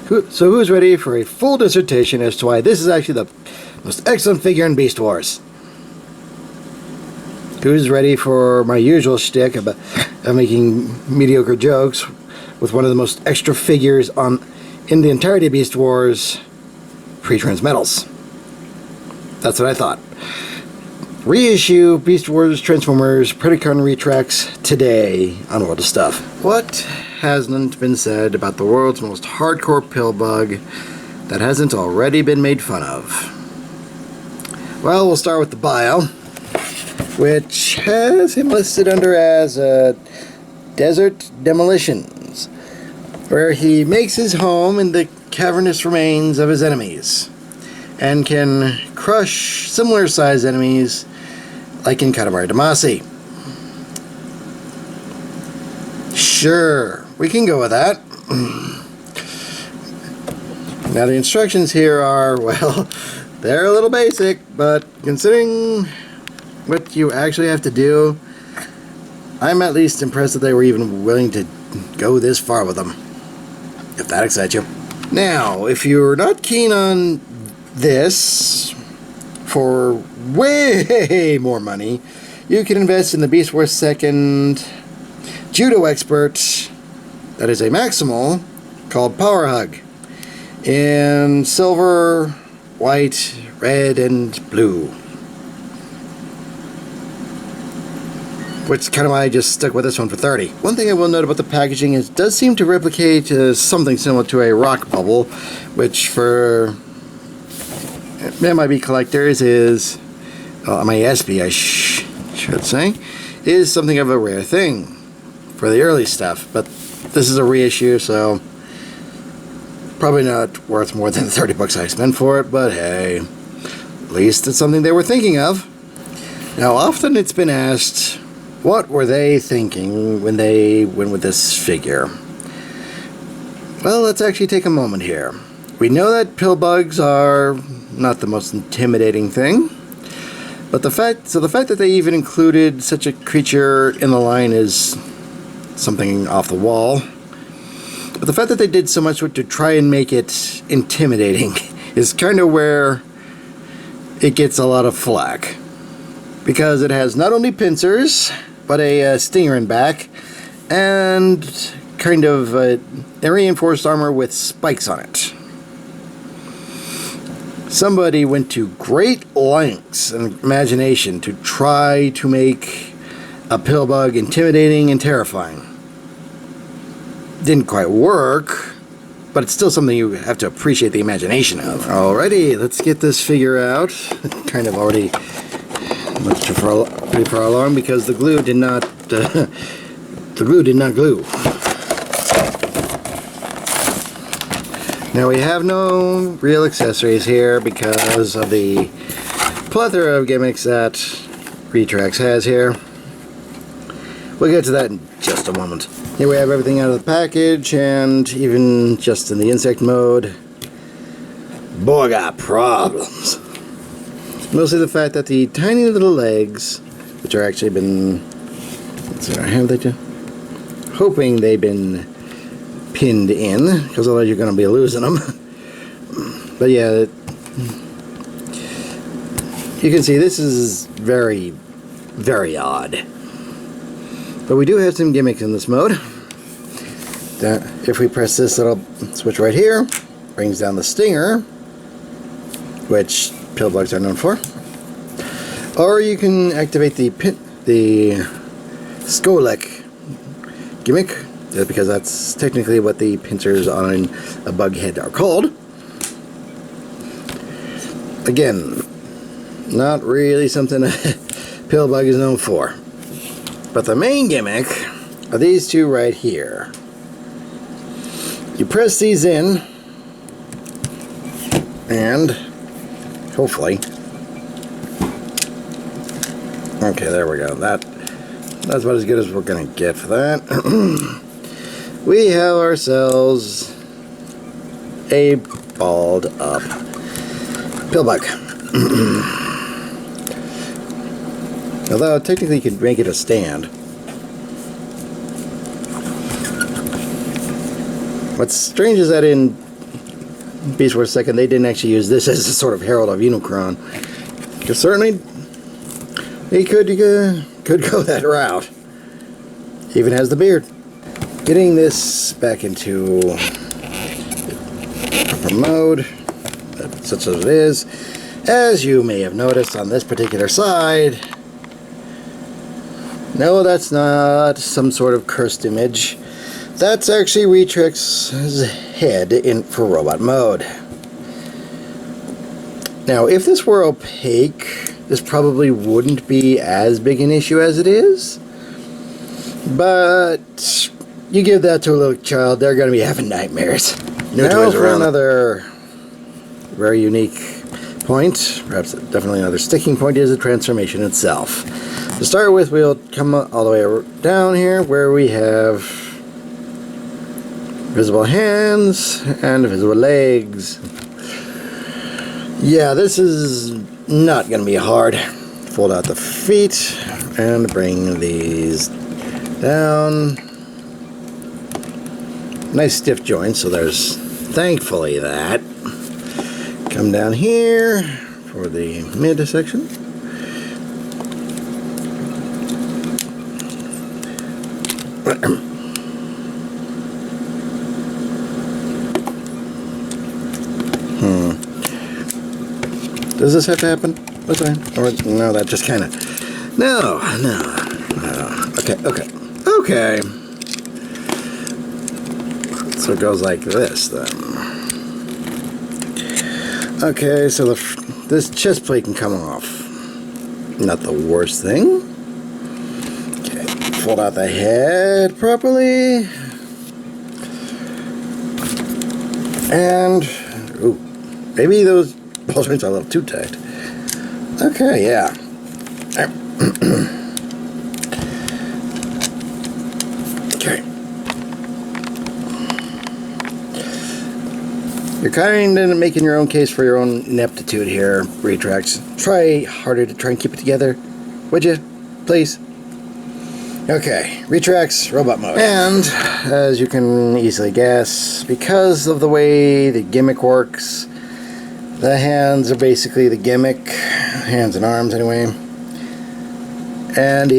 So who's ready for a full dissertation as to why this is actually the most excellent figure in Beast Wars? Who's ready for my usual shtick about making mediocre jokes with one of the most extra figures in the entirety of Beast Wars, pre-Transmetals? That's what I thought. Reissue Beast Wars Transformers Predacon Retrax today on World of Stuff. What hasn't been said about the world's most hardcore pillbug that hasn't already been made fun of? Well, we'll start with the bio, which has him listed under as Desert Demolitions, where he makes his home in the cavernous remains of his enemies and can crush similar-sized enemies like in Katamari Damacy. Sure, we can go with that. Now the instructions here are, well, they're a little basic, but considering what you actually have to do, I'm at least impressed that they were even willing to go this far with them, if that excites you. Now, if you're not keen on this for way more money, you can invest in the Beast Wars 2nd Judo Expert, that is a Maximal, called Power Hug, in silver, white, red, and blue. Which kind of why I just stuck with this one for 30. One thing I will note about the packaging is it does seem to replicate something similar to a rock bubble, which for MIB collectors is, MISB I should say, is something of a rare thing for the early stuff. But this is a reissue, so probably not worth more than the 30 bucks I spent for it, but hey, at least it's something they were thinking of. Now, often it's been asked, what were they thinking when they went with this figure? Well, let's actually take a moment here. We know that pillbugs are not the most intimidating thing, but the fact that they even included such a creature in the line is something off the wall. But the fact that they did so much to try and make it intimidating is kind of where it gets a lot of flack. Because it has not only pincers, but a stinger in back, and kind of a reinforced armor with spikes on it. Somebody went to great lengths and imagination to try to make a pillbug intimidating and terrifying. Didn't quite work, but it's still something you have to appreciate the imagination of. Alrighty, let's get this figure out. Kind of already pretty far along because the glue did not glue. Now we have no real accessories here because of the plethora of gimmicks that Retrax has here. We'll get to that in just a moment. Here we have everything out of the package, and even just in the insect mode, boy, I got problems. Mostly the fact that the tiny little legs, which are actually been, let's see, have they hoping they've been pinned in, because otherwise you're going to be losing them. But yeah, you can see this is very, very odd. But we do have some gimmicks in this mode. If we press this little switch right here, brings down the stinger, which pillbugs are known for. Or you can activate the Skolek gimmick, because that's technically what the pincers on a bug head are called. Again, not really something a pillbug is known for. But the main gimmick are these two right here. You press these in, and hopefully, okay, there we go. That's about as good as we're gonna get for that. We have ourselves a balled up pillbug. Although technically you could make it a stand. What's strange is that in Beast Wars 2nd, they didn't actually use this as a sort of herald of Unicron. Because certainly, he could go that route. Even has the beard. Getting this back into proper mode, such as it is. As you may have noticed on this particular side, no, that's not some sort of cursed image. That's actually Retrax's head in for robot mode. Now, if this were opaque, this probably wouldn't be as big an issue as it is. But you give that to a little child, they're going to be having nightmares. Now for another very unique point, perhaps definitely another sticking point, is the transformation itself. To start with, we'll come all the way down here where we have visible hands and visible legs. Yeah, this is not going to be hard. Fold out the feet and bring these down. Nice stiff joints, so there's thankfully that. Come down here for the midsection. Does this have to happen? What's that? Or no, that just kind of. No. Okay. So it goes like this then. Okay, so this chest plate can come off. Not the worst thing. Okay, fold out the head properly. And, ooh, maybe those ball joints are a little too tight. Okay, yeah. Okay. You're kind of making your own case for your own ineptitude here, Retrax. Try harder to try and keep it together, would you? Please? Okay, Retrax, robot mode. And, as you can easily guess, because of the way the gimmick works, the hands are basically the gimmick. Hands and arms, anyway. And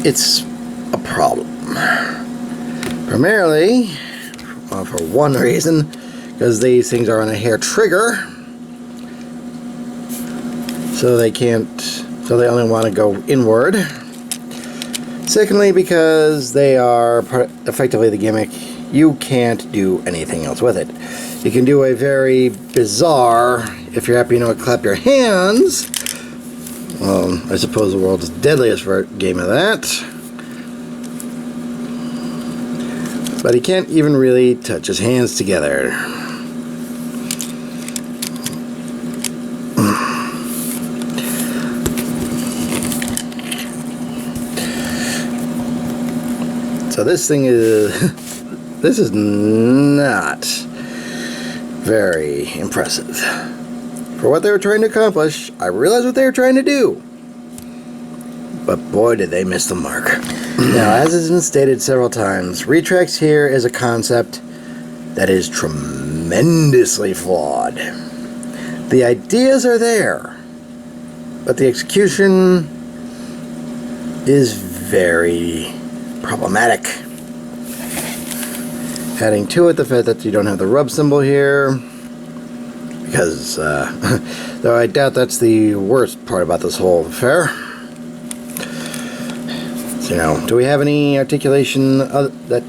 it's a problem. Primarily, well, for one reason, because these things are on a hair trigger, so they only want to go inward. Secondly, because they are effectively the gimmick, you can't do anything else with it. You can do a very bizarre, if you're happy, clap your hands. I suppose the world's deadliest game of that. But he can't even really touch his hands together. So this thing is... this is not very impressive. For what they were trying to accomplish, I realized what they were trying to do. But boy, did they miss the mark. Now, as has been stated several times, Retrax here is a concept that is tremendously flawed. The ideas are there, but the execution is very problematic. Adding to it the fact that you don't have the rub symbol here, because, though I doubt that's the worst part about this whole affair. So, do we have any articulation that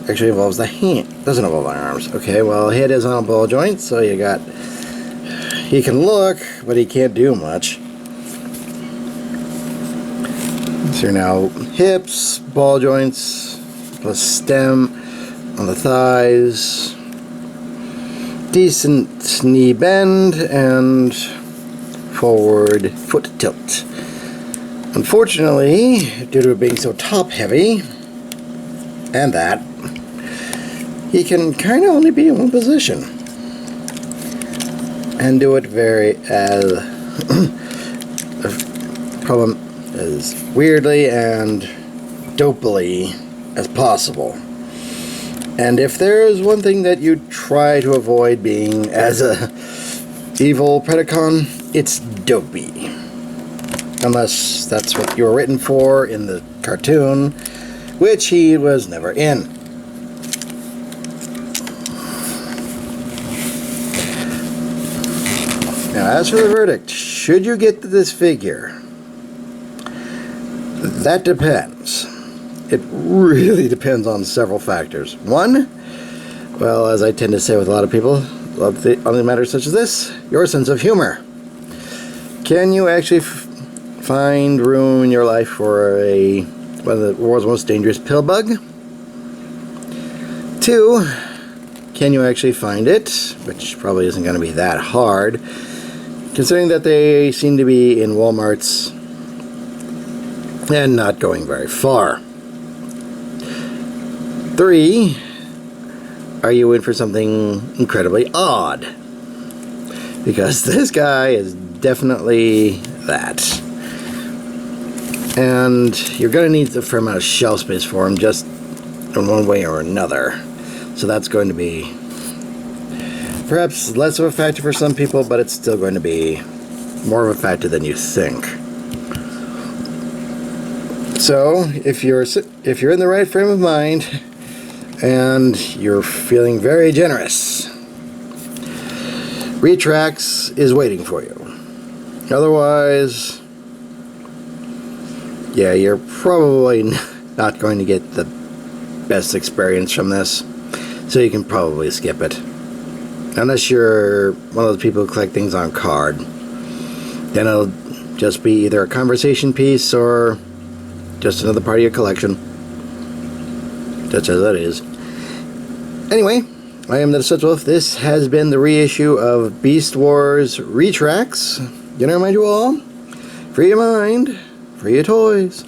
actually involves the hand? Doesn't involve the arms. Okay, well, head is on a ball joint, so you got... he can look, but he can't do much. So now, hips, ball joints, plus stem on the thighs, decent knee bend, and forward foot tilt. Unfortunately, due to it being so top heavy, and that, he can kind of only be in one position. And do it very, the problem as weirdly and dopily as possible. And if there is one thing that you try to avoid being as a evil Predacon, it's dopey. Unless that's what you were written for in the cartoon, which he was never in. Now, as for the verdict, should you get this figure? That depends. It really depends on several factors. One, well, as I tend to say with a lot of people, on matters such as this, your sense of humor. Can you actually find room in your life for one of the world's most dangerous pill bug? Two, can you actually find it? Which probably isn't going to be that hard, considering that they seem to be in Walmarts and not going very far. Three, are you in for something incredibly odd? Because this guy is definitely that. And you're going to need a fair amount of shelf space for him, just in one way or another. So that's going to be perhaps less of a factor for some people, but it's still going to be more of a factor than you think. So if you're in the right frame of mind and you're feeling very generous, Retrax is waiting for you. Otherwise, yeah, you're probably not going to get the best experience from this, so you can probably skip it. Unless you're one of those people who collect things on card. Then it'll just be either a conversation piece or just another part of your collection. Such as that is. Anyway, I am the Deceptiwolf. This has been the reissue of Beast Wars Retrax. Gonna remind you all, free your mind, free your toys.